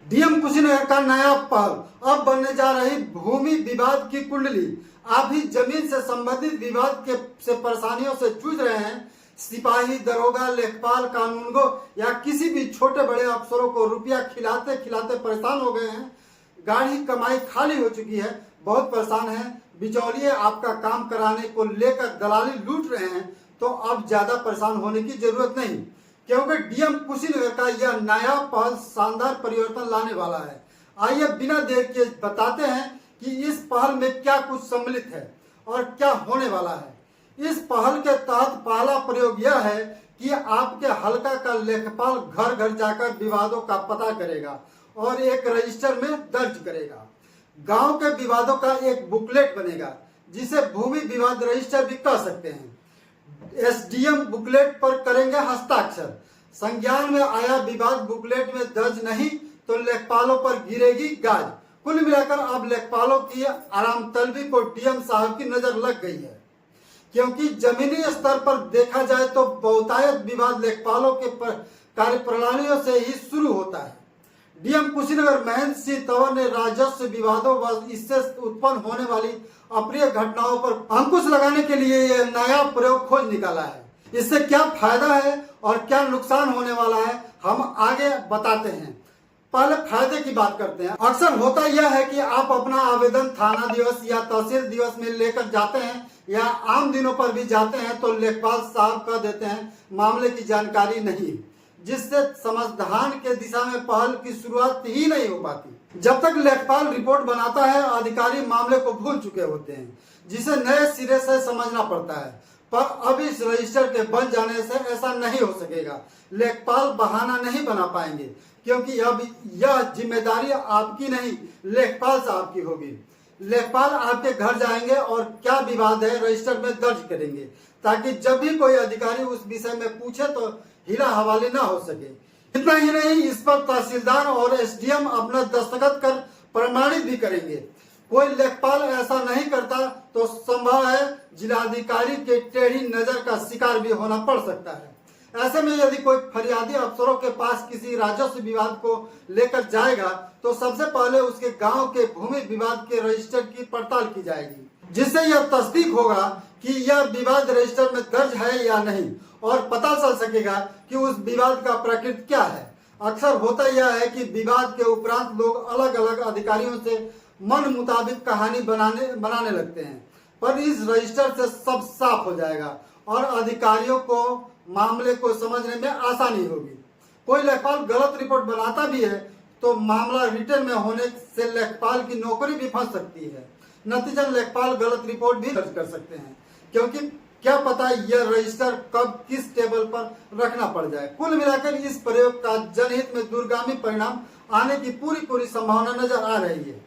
DM Kushinagar का नया पहल, अब बनने जा रही भूमि विवाद की कुंडली। आप ही जमीन से संबंधित विवाद से परेशानियों से जूझ रहे हैं। सिपाही, दरोगा, लेखपाल, कानूनगो या किसी भी छोटे बड़े अफसरों को रुपया खिलाते खिलाते परेशान हो गए हैं। गाढ़ी कमाई खाली हो चुकी है, बहुत परेशान हैं। बिचौलिए आपका काम कराने को लेकर दलाली लूट रहे हैं। तो अब ज्यादा परेशान होने की जरूरत नहीं, क्योंकि डीएम कुशीनगर का यह नया पहल शानदार परिवर्तन लाने वाला है। आइए बिना देर के बताते हैं कि इस पहल में क्या कुछ सम्मिलित है और क्या होने वाला है। इस पहल के तहत पहला प्रयोग यह है कि आपके हलका का लेखपाल घर घर जाकर विवादों का पता करेगा और एक रजिस्टर में दर्ज करेगा। गांव के विवादों का एक बुकलेट बनेगा, जिसे भूमि विवाद रजिस्टर भी कह सकते हैं। एसडीएम बुकलेट पर करेंगे हस्ताक्षर। संज्ञान में आया विवाद बुकलेट में दर्ज नहीं तो लेखपालों पर गिरेगी गाज। कुल मिलाकर अब लेखपालों की आराम तलबी को डीएम साहब की नजर लग गई है, क्योंकि जमीनी स्तर पर देखा जाए तो बहुतायत विवाद लेखपालों के कार्यप्रणालियों से ही शुरू होता है। डीएम कुशीनगर महेंद्र सिंह तंवर ने राजस्व विवादों व इससे उत्पन्न होने वाली अप्रिय घटनाओं पर अंकुश लगाने के लिए यह नया प्रयोग खोज निकाला है। इससे क्या फायदा है और क्या नुकसान होने वाला है, हम आगे बताते हैं। पहले फायदे की बात करते हैं। अक्सर होता यह है कि आप अपना आवेदन थाना दिवस या तहसील दिवस में लेकर जाते हैं या आम दिनों पर भी जाते हैं तो लेखपाल साहब कह देते हैं मामले की जानकारी नहीं, जिससे समाधान के दिशा में पहल की शुरुआत ही नहीं हो पाती। जब तक लेखपाल रिपोर्ट बनाता है, अधिकारी मामले को भूल चुके होते हैं, जिसे नए सिरे से समझना पड़ता है। पर अब इस रजिस्टर के बन जाने से ऐसा नहीं हो सकेगा। लेखपाल बहाना नहीं बना पाएंगे, क्योंकि अब यह जिम्मेदारी आपकी नहीं, लेखपाल साहब की होगी। लेखपाल आपके घर जाएंगे और क्या विवाद है रजिस्टर में दर्ज करेंगे, ताकि जब भी कोई अधिकारी उस विषय में पूछे तो हिला हवाले ना हो सके। इतना ही नहीं, इस पर तहसीलदार और एसडीएम अपना दस्तखत कर प्रमाणित भी करेंगे। कोई लेखपाल ऐसा नहीं करता तो संभव है जिलाधिकारी के टेढ़ी नजर का शिकार भी होना पड़ सकता है। ऐसे में यदि कोई फरियादी अफसरों के पास किसी राजस्व विवाद को लेकर जाएगा तो सबसे पहले उसके गांव के भूमि विवाद के रजिस्टर की पड़ताल की जाएगी, जिससे यह तस्दीक होगा कि यह विवाद रजिस्टर में दर्ज है या नहीं, और पता चल सकेगा कि उस विवाद का प्रकृति क्या है। अक्सर होता यह है कि विवाद के उपरांत लोग अलग अलग अधिकारियों से मन मुताबिक कहानी बनाने लगते हैं, पर इस रजिस्टर से सब साफ हो जाएगा और अधिकारियों को मामले को समझने में आसानी होगी। कोई लेखपाल गलत रिपोर्ट बनाता भी है तो मामला रिटर्न में होने से लेखपाल की नौकरी भी फंस सकती है। नतीजन लेखपाल गलत रिपोर्ट भी दर्ज कर सकते हैं, क्योंकि क्या पता यह रजिस्टर कब किस टेबल पर रखना पड़ जाए। कुल मिलाकर इस प्रयोग का जनहित में दूरगामी परिणाम आने की पूरी संभावना नजर आ रही है।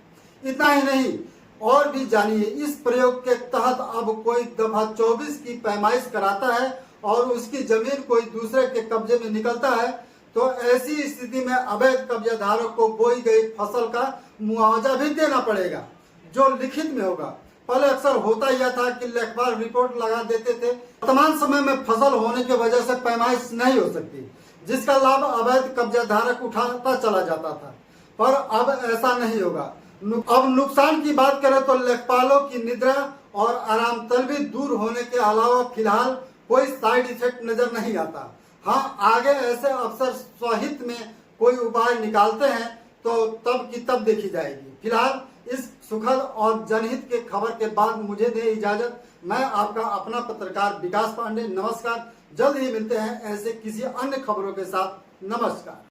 इतना ही नहीं, और भी जानिए, इस प्रयोग के तहत अब कोई दफा 24 की पैमाइश कराता है और उसकी जमीन कोई दूसरे के कब्जे में निकलता है तो ऐसी स्थिति में अवैध कब्जाधारक को बोई गई फसल का मुआवजा भी देना पड़ेगा, जो लिखित में होगा। पहले अक्सर होता यह था कि लेखपाल रिपोर्ट लगा देते थे। वर्तमान समय में फसल होने की वजह से पैमाइश नहीं हो सकती, जिसका लाभ अवैध कब्जाधारक उठाता चला जाता था, पर अब ऐसा नहीं होगा। अब नुकसान की बात करें तो लेखपालों की निद्रा और आराम तलबी दूर होने के अलावा फिलहाल कोई साइड इफेक्ट नजर नहीं आता। हाँ, आगे ऐसे अफसर स्वहित में कोई उपाय निकालते हैं तो तब की तब देखी जाएगी। फिलहाल इस सुखद और जनहित के खबर के बाद मुझे दे इजाजत। मैं आपका अपना पत्रकार विकास पांडे। नमस्कार। जल्द ही मिलते हैं ऐसे किसी अन्य खबरों के साथ। नमस्कार।